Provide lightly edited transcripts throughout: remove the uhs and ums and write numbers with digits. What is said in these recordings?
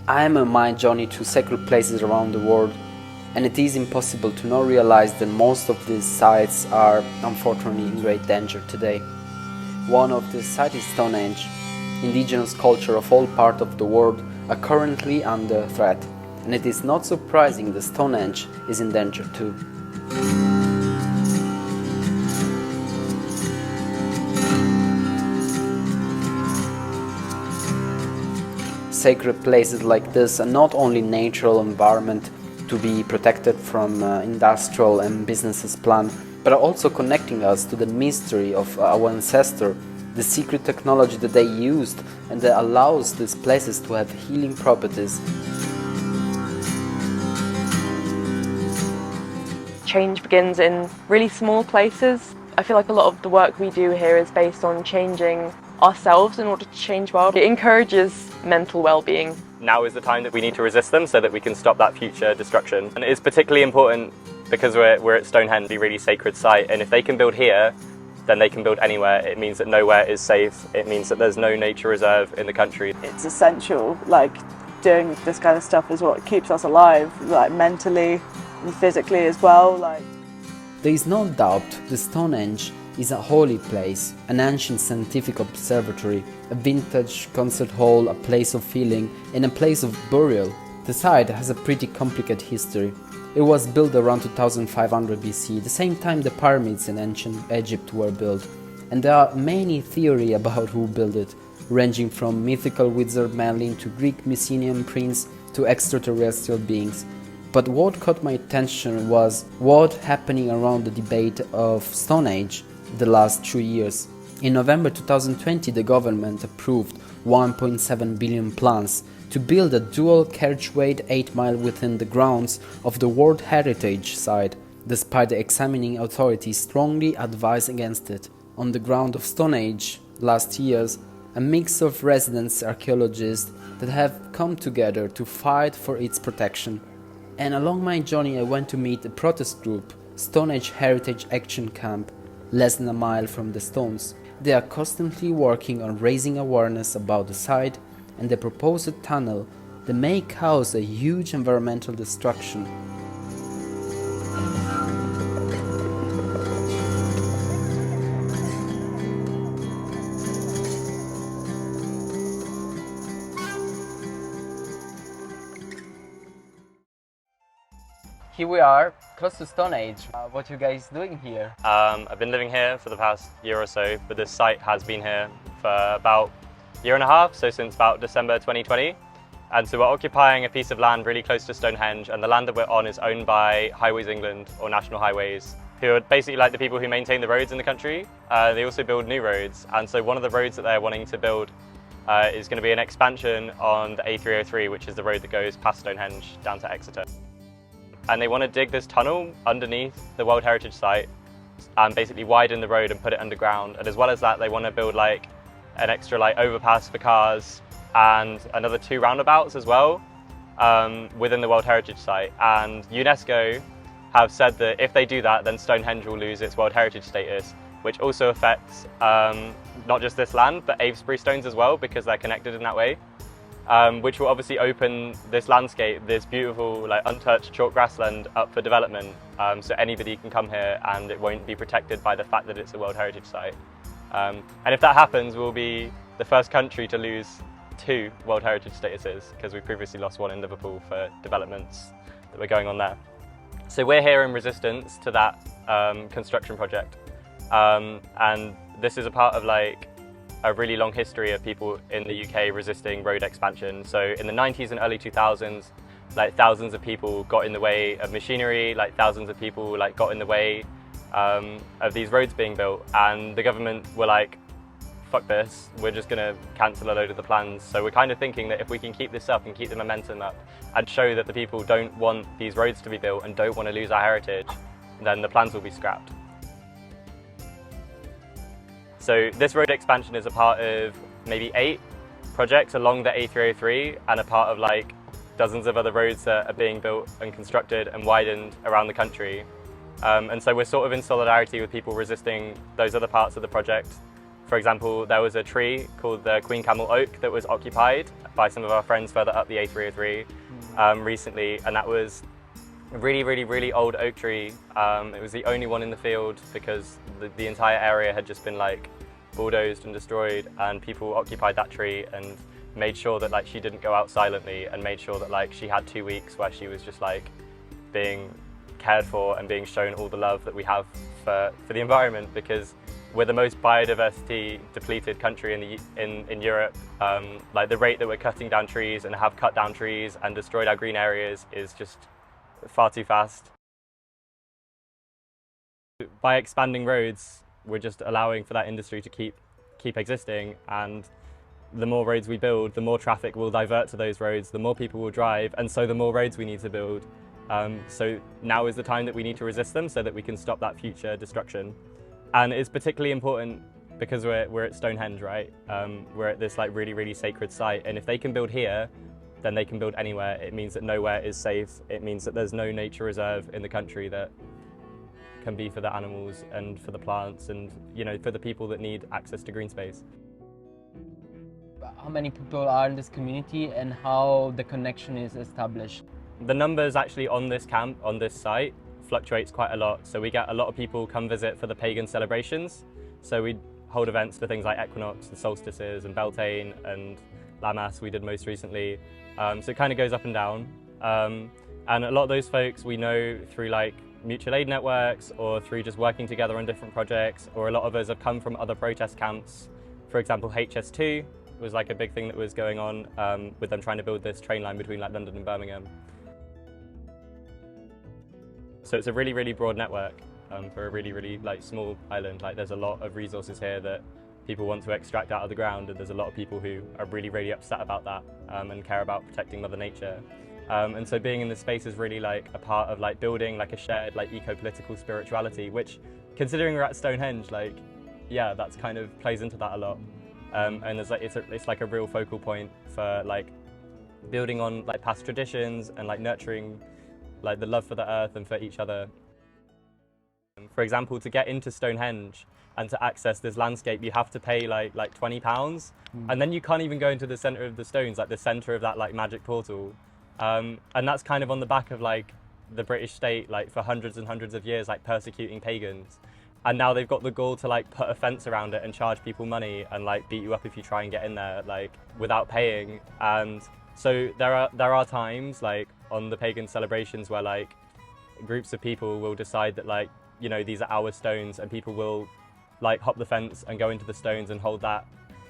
I am on my journey to sacred places around the world, and it is impossible to not realize that most of these sites are unfortunately in great danger today. One of the sites is Stonehenge. Indigenous culture of all parts of the world are currently under threat, and it is not surprising that Stonehenge is in danger too. Sacred places like this are not only natural environment to be protected from industrial and businesses plan, but are also connecting us to the mystery of our ancestor, the secret technology that they used and that allows these places to have healing properties. Change begins in really small places. I feel like a lot of the work we do here is based on changing ourselves in order to change the world. It encourages mental well-being. Now is the time that we need to resist them so that we can stop that future destruction. And it's particularly important because we're at Stonehenge, a really sacred site, and if they can build here, then they can build anywhere. It means that nowhere is safe. It means that there's no nature reserve in the country. It's essential, doing this kind of stuff is what keeps us alive, mentally and physically as well. There is no doubt the Stonehenge is a holy place, an ancient scientific observatory, a vintage concert hall, a place of healing, and a place of burial. The site has a pretty complicated history. It was built around 2500 BC, the same time the pyramids in ancient Egypt were built, and there are many theories about who built it, ranging from mythical wizard Merlin to Greek Mycenaean prince to extraterrestrial beings. But what caught my attention was what happening around the debate of Stonehenge the last 2 years. In November 2020, the government approved 1.7 billion plans to build a dual carriageway 8 miles within the grounds of the World Heritage Site, despite the examining authorities strongly advised against it. On the ground of Stonehenge, last years, a mix of residents, archaeologists that have come together to fight for its protection. And along my journey I went to meet a protest group, Stonehenge Heritage Action Camp, less than a mile from the stones. They are constantly working on raising awareness about the site and the proposed tunnel that may cause a huge environmental destruction. Here we are, close to Stonehenge. What are you guys doing here? I've been living here for the past year or so, but this site has been here for about a year and a half, so since about December 2020. And so we're occupying a piece of land really close to Stonehenge, and the land that we're on is owned by Highways England, or National Highways, who are basically like the people who maintain the roads in the country. They also build new roads, and so one of the roads that they're wanting to build is going to be an expansion on the A303, which is the road that goes past Stonehenge down to Exeter. And they want to dig this tunnel underneath the World Heritage Site and basically widen the road and put it underground. And as well as that, they want to build an extra overpass for cars and another 2 roundabouts as well within the World Heritage Site. And UNESCO have said that if they do that, then Stonehenge will lose its World Heritage status, which also affects not just this land, but Avesbury stones as well, because they're connected in that way. Which will obviously open this landscape, this beautiful untouched chalk grassland up for development, so anybody can come here and it won't be protected by the fact that it's a World Heritage Site. And if that happens, we'll be the first country to lose 2 World Heritage statuses, because we previously lost 1 in Liverpool for developments that were going on there. So we're here in resistance to that construction project, and this is a part of a really long history of people in the UK resisting road expansion. So in the 90s and early 2000s, thousands of people got in the way of machinery, thousands of people got in the way of these roads being built, and the government were fuck this, we're just going to cancel a load of the plans. So we're kind of thinking that if we can keep this up and keep the momentum up and show that the people don't want these roads to be built and don't want to lose our heritage, then the plans will be scrapped. So this road expansion is a part of maybe 8 projects along the A303 and a part of dozens of other roads that are being built and constructed and widened around the country. And so we're sort of in solidarity with people resisting those other parts of the project For example, there was a tree called the Queen Camel Oak that was occupied by some of our friends further up the A303 recently, and that was a really old oak tree. It was the only one in the field because the entire area had just been like bulldozed and destroyed, and people occupied that tree and made sure that like she didn't go out silently, and made sure that like she had 2 weeks where she was just like being cared for and being shown all the love that we have for the environment, because we're the most biodiversity depleted country in Europe. Like the rate that we're cutting down trees and have cut down trees and destroyed our green areas is just far too fast. By expanding roads, we're just allowing for that industry to keep existing, and the more roads we build, the more traffic will divert to those roads, the more people will drive, and so the more roads we need to build. So now is the time that we need to resist them so that we can stop that future destruction. And it's particularly important because we're at Stonehenge, right? We're at this like really sacred site, and if they can build here, then they can build anywhere. It means that nowhere is safe. It means that there's no nature reserve in the country that can be for the animals and for the plants and, you know, for the people that need access to green space. How many people are in this community and how the connection is established? The numbers actually on this camp, on this site, fluctuates quite a lot. So we get a lot of people come visit for the pagan celebrations. So we hold events for things like equinox and solstices and Beltane and Lammas we did most recently. So it kind of goes up and down. And a lot of those folks we know through like mutual aid networks or through just working together on different projects, or a lot of us have come from other protest camps. For example, HS2 was like a big thing that was going on with them trying to build this train line between like London and Birmingham. So it's a really broad network for a really like small island. Like there's a lot of resources here that people want to extract out of the ground, and there's a lot of people who are really upset about that and care about protecting Mother Nature. And so being in this space is really like a part of like building like a shared like eco-political spirituality, which, considering we're at Stonehenge, like yeah, that's kind of plays into that a lot. And there's like it's like a real focal point for like building on like past traditions and like nurturing like the love for the earth and for each other. For example, to get into Stonehenge and to access this landscape, you have to pay like £20, and then you can't even go into the centre of the stones, like the centre of that like magic portal. And that's kind of on the back of like the British state, like for hundreds and hundreds of years, like persecuting pagans. And now they've got the gall to like put a fence around it and charge people money and like beat you up if you try and get in there like without paying. And so there are times like on the pagan celebrations where like groups of people will decide that like, you know, these are our stones, and people will like hop the fence and go into the stones and hold that.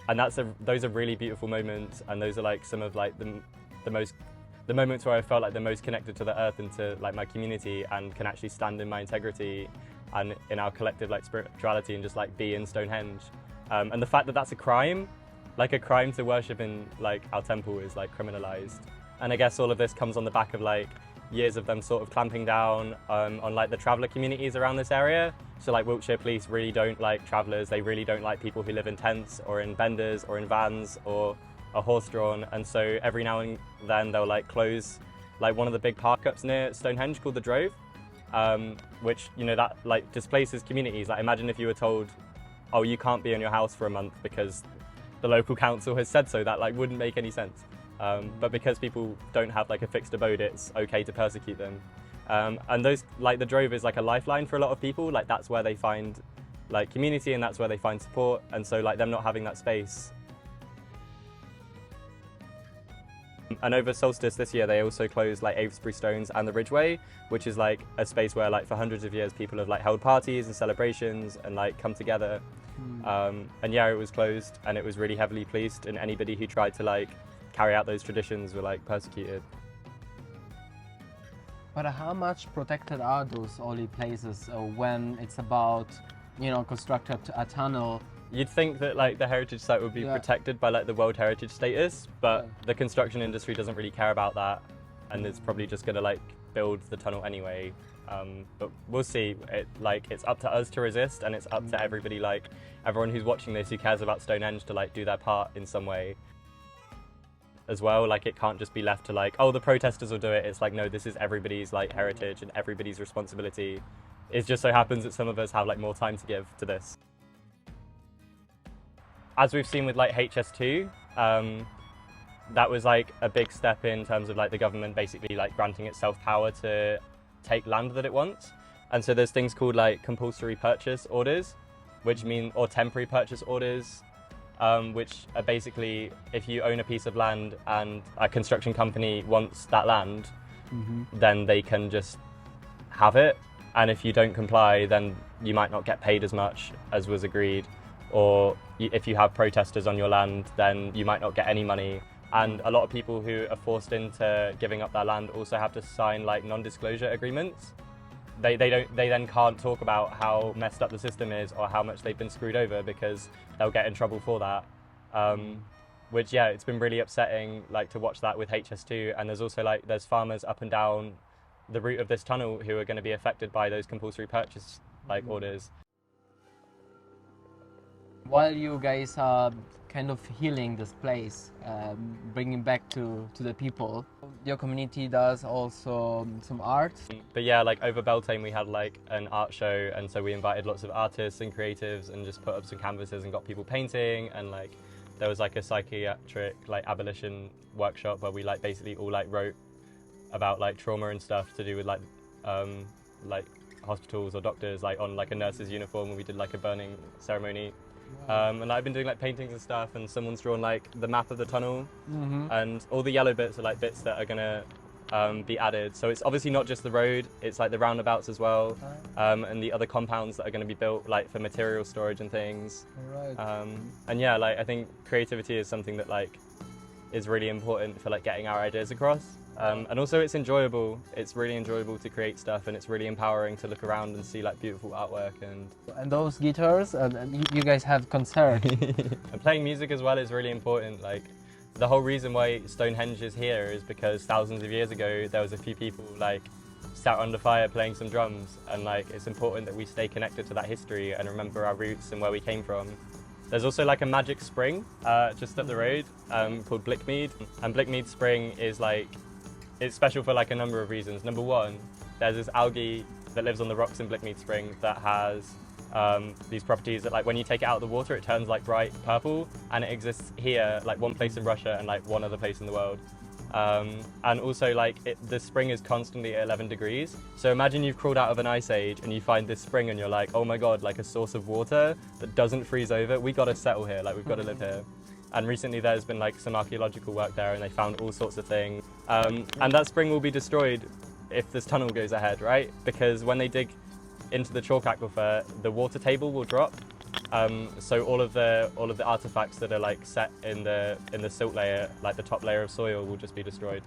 And those are really beautiful moments, and those are like some of like the moments where I felt like the most connected to the earth and to like my community, and can actually stand in my integrity and in our collective like spirituality and just like be in Stonehenge. And the fact that that's a crime to worship in like our temple is like criminalised. And I guess all of this comes on the back of like years of them sort of clamping down on like the traveller communities around this area. So like Wiltshire Police really don't like travellers, they really don't like people who live in tents or in benders or in vans or are horse-drawn, and so every now and then they'll like close like one of the big park-ups near Stonehenge called the Drove, which, you know, that like displaces communities. Like imagine if you were told, oh, you can't be in your house for a month because the local council has said so. That like wouldn't make any sense. But because people don't have like a fixed abode, it's okay to persecute them. And those, like the Drove is like a lifeline for a lot of people. Like that's where they find like community, and that's where they find support. And so like them not having that space. And over Solstice this year, they also closed like Avesbury Stones and the Ridgeway, which is like a space where like for hundreds of years people have like held parties and celebrations and like come together. And yeah, it was closed, and it was really heavily policed, and anybody who tried to like carry out those traditions were like persecuted. But how much protected are those holy places when it's about, you know, construct a tunnel? You'd think that like the heritage site would be protected by like the World Heritage status, but the construction industry doesn't really care about that, and it's probably just gonna like build the tunnel anyway. But we'll see. It's up to us to resist, and it's up to everybody, like everyone who's watching this who cares about Stonehenge, to like do their part in some way as well. Like it can't just be left to like, oh, the protesters will do it. It's like, no, this is everybody's like heritage and everybody's responsibility. It just so happens that some of us have like more time to give to this. as we've seen with like HS2, that was like a big step in terms of like the government basically like granting itself power to take land that it wants. And so there's things called like compulsory purchase orders, which mean, or temporary purchase orders, which are basically if you own a piece of land and a construction company wants that land, then they can just have it. And if you don't comply, then you might not get paid as much as was agreed. Or if you have protesters on your land, then you might not get any money. And a lot of people who are forced into giving up their land also have to sign like non-disclosure agreements. They then can't talk about how messed up the system is or how much they've been screwed over because they'll get in trouble for that. Which, yeah, it's been really upsetting like to watch that with HS2. And there's also like there's farmers up and down the route of this tunnel who are going to be affected by those compulsory purchase like orders. While you guys are kind of healing this place, bringing back to the people, your community does also some art. But yeah, like over Beltane we had like an art show, and so we invited lots of artists and creatives and just put up some canvases and got people painting, and like there was like a psychiatric like abolition workshop where we like basically all like wrote about like trauma and stuff to do with like hospitals or doctors, like on like a nurse's uniform, and we did like a burning ceremony. And I've been doing like paintings and stuff, and someone's drawn like the map of the tunnel, and all the yellow bits are like bits that are gonna be added. So it's obviously not just the road, it's like the roundabouts as well, and the other compounds that are going to be built like for material storage and things. And yeah, like I think creativity is something that like is really important for like getting our ideas across. And also it's enjoyable. It's really enjoyable to create stuff, and it's really empowering to look around and see like beautiful artwork. And those guitars, and you guys have concert. And playing music as well is really important. Like the whole reason why Stonehenge is here is because thousands of years ago there was a few people like sat under fire playing some drums, and like it's important that we stay connected to that history and remember our roots and where we came from. There's also like a magic spring just up the road called Blickmead, and Blickmead Spring is like, it's special for like a number of reasons. Number one, there's this algae that lives on the rocks in Blickmead Spring that has these properties that like when you take it out of the water it turns like bright purple, and it exists here, like one place in Russia and like one other place in the world. And also like the spring is constantly at 11 degrees. So imagine you've crawled out of an ice age and you find this spring and you're like, oh my God, like a source of water that doesn't freeze over. We got to settle here, like we've got to live here. And recently there's been like some archaeological work there, and they found all sorts of things. And that spring will be destroyed if this tunnel goes ahead, right? Because when they dig into the chalk aquifer, the water table will drop. So all of the artifacts that are like set in the silt layer, like the top layer of soil, will just be destroyed.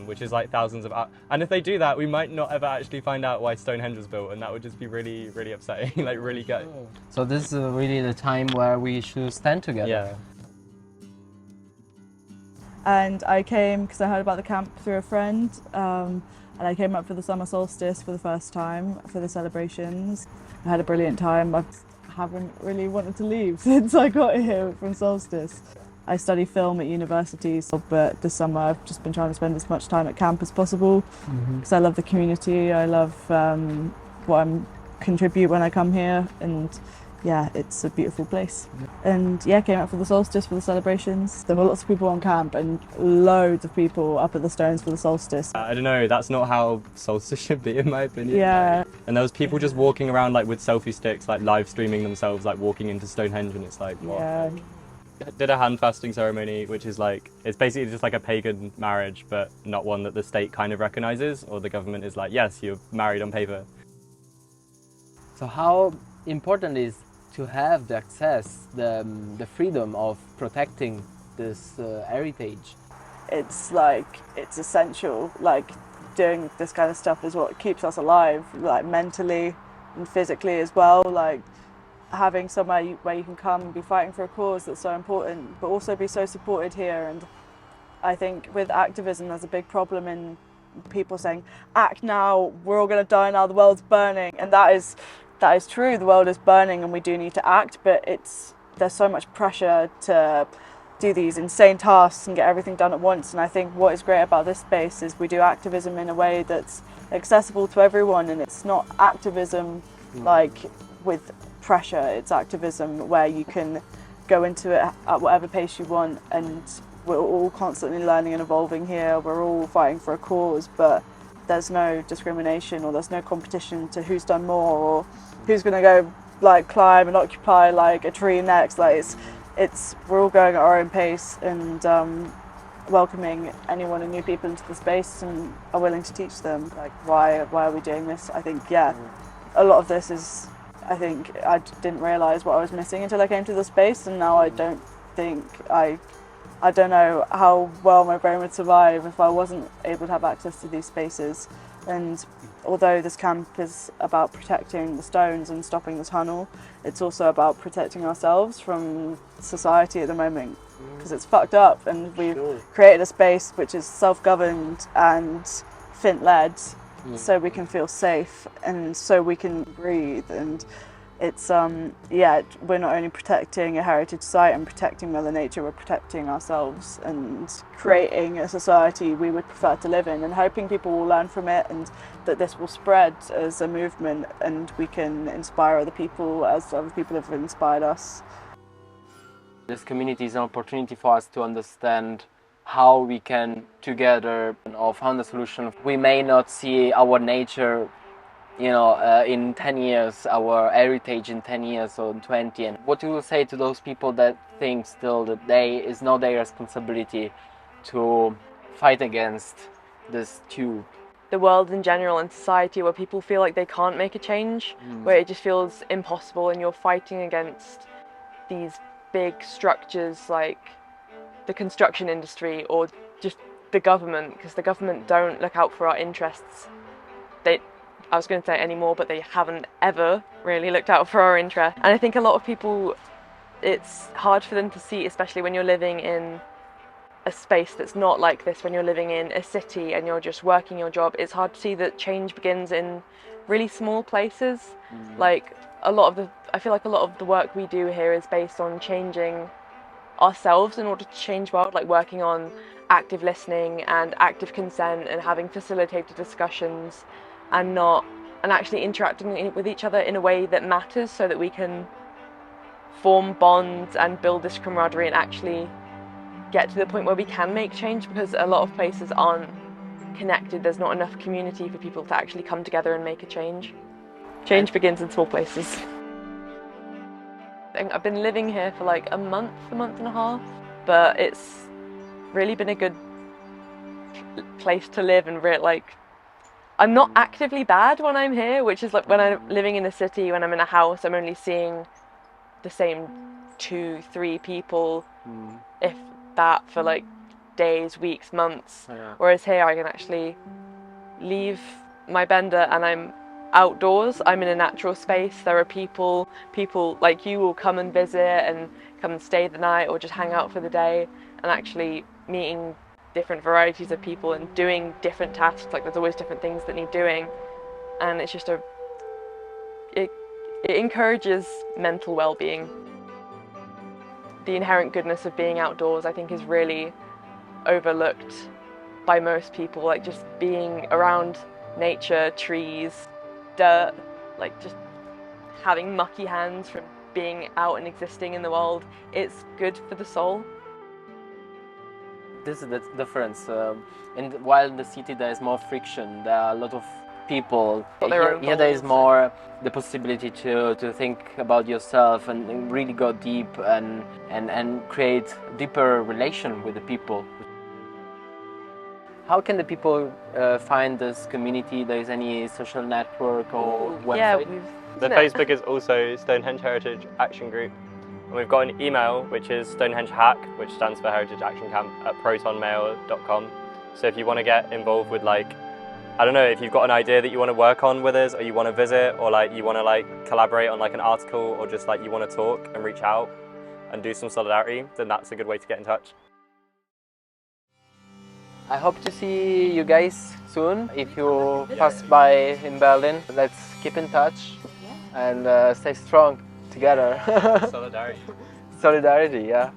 Which is like thousands of and if they do that, we might not ever actually find out why Stonehenge was built, and that would just be really, really upsetting, like really good. So this is really the time where we should stand together. Yeah. And I came because I heard about the camp through a friend, and I came up for the summer solstice for the first time for the celebrations. I had a brilliant time. I haven't really wanted to leave since I got here from Solstice. I study film at university, but this summer I've just been trying to spend as much time at camp as possible because I love the community. I love what I contribute when I come here, and yeah, it's a beautiful place. And yeah, came out for the solstice for the celebrations. There were lots of people on camp and loads of people up at the stones for the solstice. I don't know, that's not how solstice should be in my opinion. Yeah. And there was people just walking around like with selfie sticks, like live streaming themselves, like walking into Stonehenge, and it's like, what? Yeah. Did a hand fasting ceremony, which is like, it's basically just like a pagan marriage, but not one that the state kind of recognises, or the government is like, yes, you're married on paper. So how important is to have the access, the freedom of protecting this heritage? It's like, it's essential. Like doing this kind of stuff is what keeps us alive, like mentally and physically as well. Like having somewhere where you can come and be fighting for a cause that's so important, but also be so supported here. And I think with activism, there's a big problem in people saying, act now, we're all going to die now, the world's burning. And that is true, the world is burning and we do need to act, but there's so much pressure to do these insane tasks and get everything done at once. And I think what is great about this space is we do activism in a way that's accessible to everyone, and it's not activism like with pressure, it's activism where you can go into it at whatever pace you want, and we're all constantly learning and evolving here. We're all fighting for a cause, but there's no discrimination or there's no competition to who's done more or who's going to go like climb and occupy like a tree next. Like it's we're all going at our own pace and welcoming anyone and new people into the space and are willing to teach them like why are we doing this. I think a lot of this is, I think I didn't realise what I was missing until I came to the space, and now I don't think I don't know how well my brain would survive if I wasn't able to have access to these spaces. And although this camp is about protecting the stones and stopping the tunnel, it's also about protecting ourselves from society at the moment, because it's fucked up, and we've created a space which is self-governed and Fint-led, so we can feel safe and so we can breathe. And it's we're not only protecting a heritage site and protecting Mother Nature, we're protecting ourselves and creating a society we would prefer to live in, and hoping people will learn from it and that this will spread as a movement and we can inspire other people as other people have inspired us. This community is an opportunity for us to understand how we can together find a solution. We may not see our nature in 10 years, our heritage in 10 years or 20. And what you will say to those people that think still that it's not their responsibility to fight against this tube? The world in general and society, where people feel like they can't make a change, where it just feels impossible and you're fighting against these big structures like the construction industry or just the government, because the government don't look out for our interests. I was going to say anymore, but they haven't ever really looked out for our interest. And I think a lot of people, it's hard for them to see, especially when you're living in a space that's not like this, when you're living in a city and you're just working your job. It's hard to see that change begins in really small places. Like I feel like a lot of the work we do here is based on changing ourselves in order to change the world, like working on active listening and active consent and having facilitated discussions and actually interacting with each other in a way that matters, so that we can form bonds and build this camaraderie and actually get to the point where we can make change, because a lot of places aren't connected. There's not enough community for people to actually come together and make a change. Change begins in small places. I've been living here for like a month and a half, but it's really been a good place to live, and I'm not actively bad when I'm here, which is like when I'm living in a city, when I'm in a house, I'm only seeing the same 2-3 people, if that, for like days, weeks, months. Whereas here I can actually leave my bender and I'm outdoors, I'm in a natural space. There are people like you will come and visit and come and stay the night or just hang out for the day, and actually meeting different varieties of people and doing different tasks. Like there's always different things that need doing, and it's just it encourages mental well-being. The inherent goodness of being outdoors, I think, is really overlooked by most people. Like just being around nature, trees, dirt, like just having mucky hands from being out and existing in the world, it's good for the soul. This is the difference. And while in the city there is more friction, there are a lot of people. Here there is more the possibility to think about yourself and really go deep and create a deeper relation with the people. How can the people find this community? There is any social network or website? The Facebook is also Stonehenge Heritage Action Group. And we've got an email, which is StonehengeHack, which stands for Heritage Action Camp, at protonmail.com. So if you want to get involved with, like, I don't know, if you've got an idea that you want to work on with us, or you want to visit, or like you want to like collaborate on like an article, or just like you want to talk and reach out and do some solidarity, then that's a good way to get in touch. I hope to see you guys soon. If you pass by in Berlin, let's keep in touch and stay strong together. Solidarity. Solidarity, yeah.